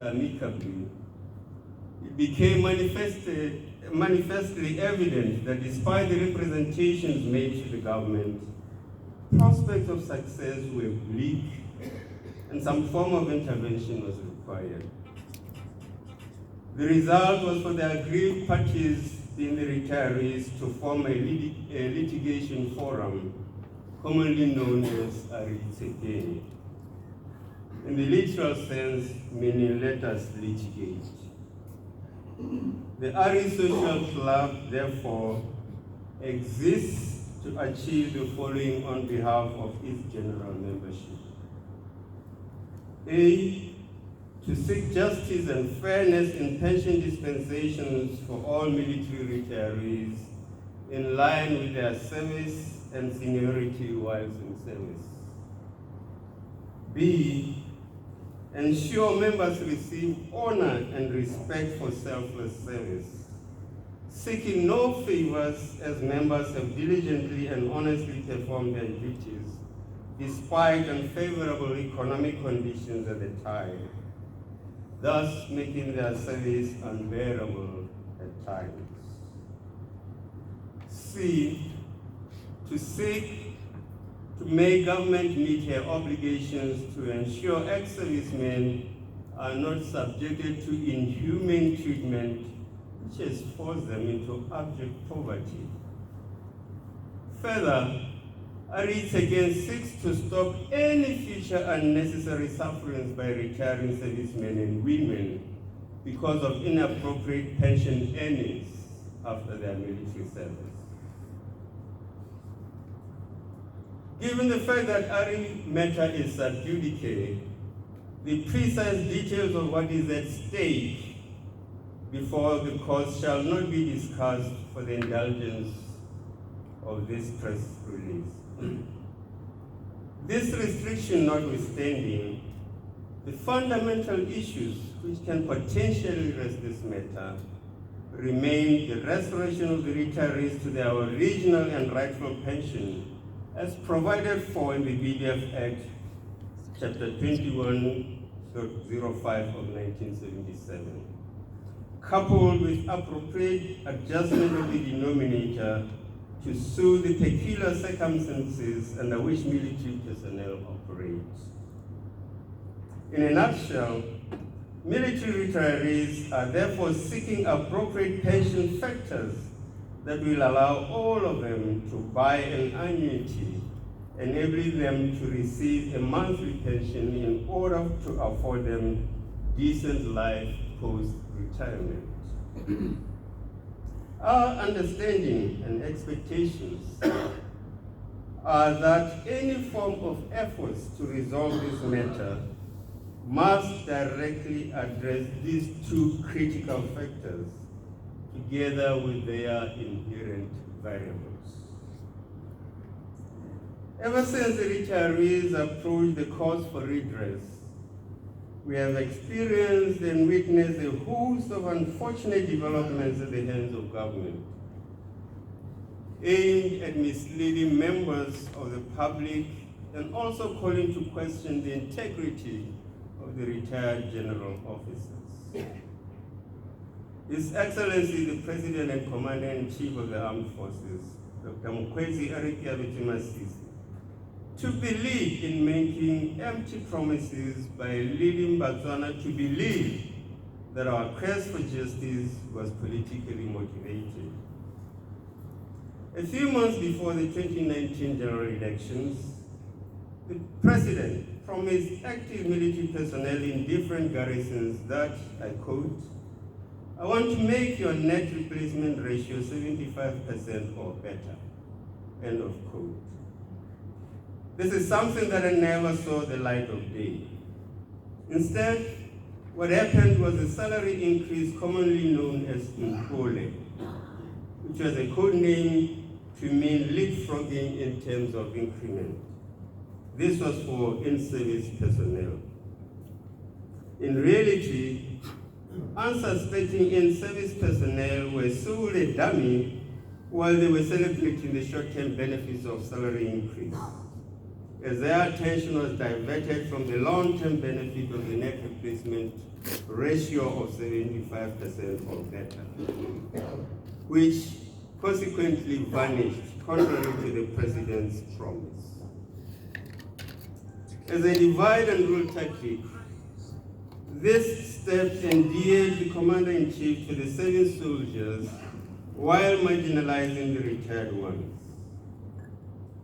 amicably, it became manifestly evident that despite the representations made to the government, prospects of success were bleak and some form of intervention was required. The result was for the aggrieved parties, being the retirees, to form a litigation forum, commonly known as Itshekeng. In the literal sense, meaning let us litigate. The Ari Social Club, therefore, exists to achieve the following on behalf of its general membership. A, to seek justice and fairness in pension dispensations for all military retirees in line with their service and seniority whilst in service. B, ensure members receive honor and respect for selfless service, seeking no favors as members have diligently and honestly performed their duties despite unfavorable economic conditions at the time, thus making their service unbearable at times. C, to seek to make government meet her obligations to ensure ex-servicemen are not subjected to inhumane treatment which has forced them into abject poverty. Further, Itshekeng seeks to stop any future unnecessary sufferance by retiring servicemen and women because of inappropriate pension earnings after their military service. Given the fact that Ari matter is sub judice, the precise details of what is at stake before the court shall not be discussed for the indulgence of this press release. This restriction notwithstanding, the fundamental issues which can potentially raise this matter remain the restoration of the retirees to their original and rightful pension as provided for in the BDF Act, Chapter 2105 of 1977, coupled with appropriate adjustment of the denominator to suit the peculiar circumstances under which military personnel operate. In a nutshell, military retirees are therefore seeking appropriate pension factors that will allow all of them to buy an annuity, enabling them to receive a monthly pension in order to afford them decent life post-retirement. Our understanding and expectations are that any form of efforts to resolve this matter must directly address these two critical factors together with their inherent variables. Ever since the retirees approached the cause for redress, we have experienced and witnessed a host of unfortunate developments at the hands of government, aimed at misleading members of the public and also calling to question the integrity of the retired general officers. His Excellency, the President and Commander-in-Chief of the Armed Forces, Dr. Mkhwezi Masisi, took the lead in making empty promises by leading Botswana to believe that our quest for justice was politically motivated. A few months before the 2019 general elections, the President promised active military personnel in different garrisons that, I quote, "I want to make your net replacement ratio 75% or better," end of quote. This is something that I never saw the light of day. Instead, what happened was a salary increase commonly known as Nkole, which was a code name to mean leapfrogging in terms of increment. This was for in-service personnel. In reality, unsuspecting in-service personnel were sold a dummy while they were celebrating the short-term benefits of salary increase, as their attention was diverted from the long-term benefit of the net replacement ratio of 75% or better, which consequently vanished, contrary to the President's promise. As a divide and rule tactic, this step endeared the Commander-in-Chief to the serving soldiers while marginalizing the retired ones.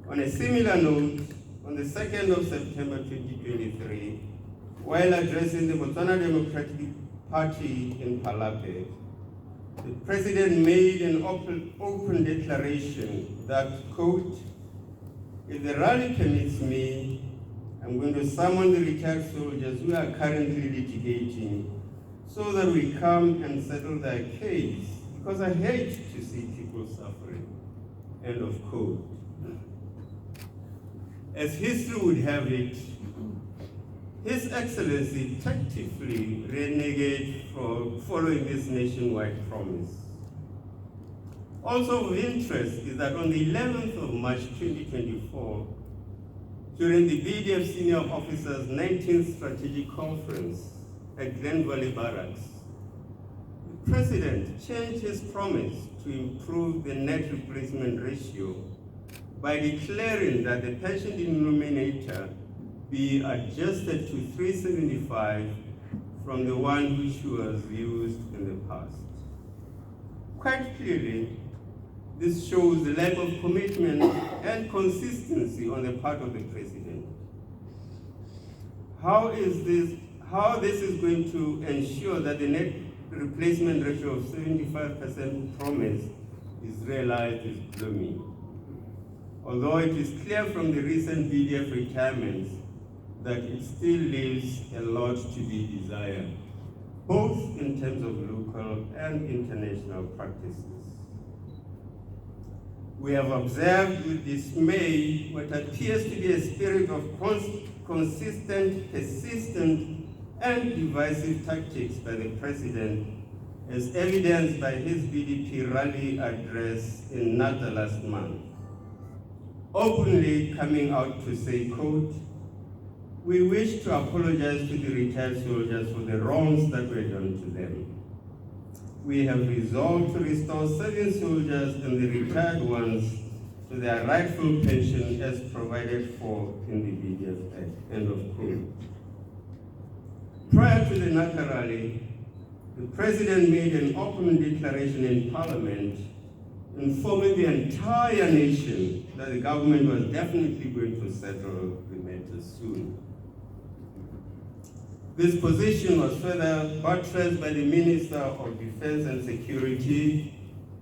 On a similar note, on the 2nd of September 2023, while addressing the Botswana Democratic Party in Palape, the President made an open declaration that, quote, "If the rally permits me, I'm going to summon the retired soldiers who are currently litigating so that we come and settle their case, because I hate to see people suffering," end of quote. As history would have it, His Excellency tactfully reneged from following this nationwide promise. Also of interest is that on the 11th of March 2024, during the BDF Senior Officers 19th Strategic Conference at Glen Valley Barracks, the President changed his promise to improve the net replacement ratio by declaring that the pension denominator be adjusted to 375 from the one which was used in the past. Quite clearly, this shows the lack of commitment and consistency on the part of the President. How this is going to ensure that the net replacement ratio of 75% promise is realized is gloomy. Although it is clear from the recent BDF retirements that it still leaves a lot to be desired, both in terms of local and international practices. We have observed with dismay what appears to be a spirit of consistent, persistent, and divisive tactics by the President, as evidenced by his BDP rally address in Nata last month, openly coming out to say, quote, "We wish to apologize to the retired soldiers for the wrongs that were done to them. We have resolved to restore serving soldiers and the retired ones to their rightful pension as provided for in the BDF Act," end of quote. Prior to the Nata rally, the President made an open declaration in Parliament informing the entire nation that the government was definitely going to settle the matter soon. This position was further buttressed by the Minister of Defense and Security,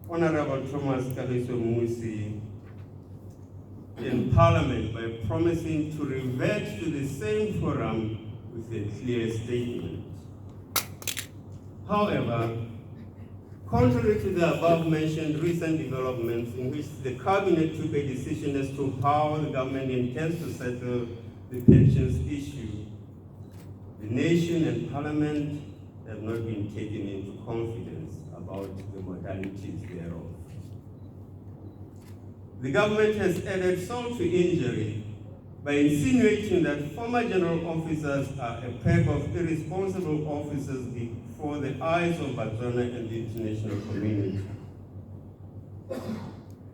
Honorable Thomas Kagiso Musi, in Parliament by promising to revert to the same forum with a clear statement. However, contrary to the above-mentioned recent developments in which the Cabinet took a decision as to how the government intends to settle the pensions issue, the nation and Parliament have not been taken into confidence about the modalities thereof. The government has added salt to injury by insinuating that former general officers are a pack of irresponsible officers before the eyes of Botswana and the international community.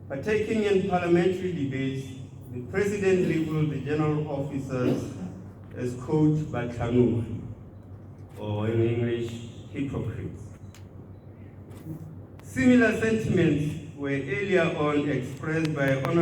Partaking in parliamentary debates, the President labeled the general officers as, quote, "Batlanu," or in English, hypocrites. Similar sentiments were earlier on expressed by Honorable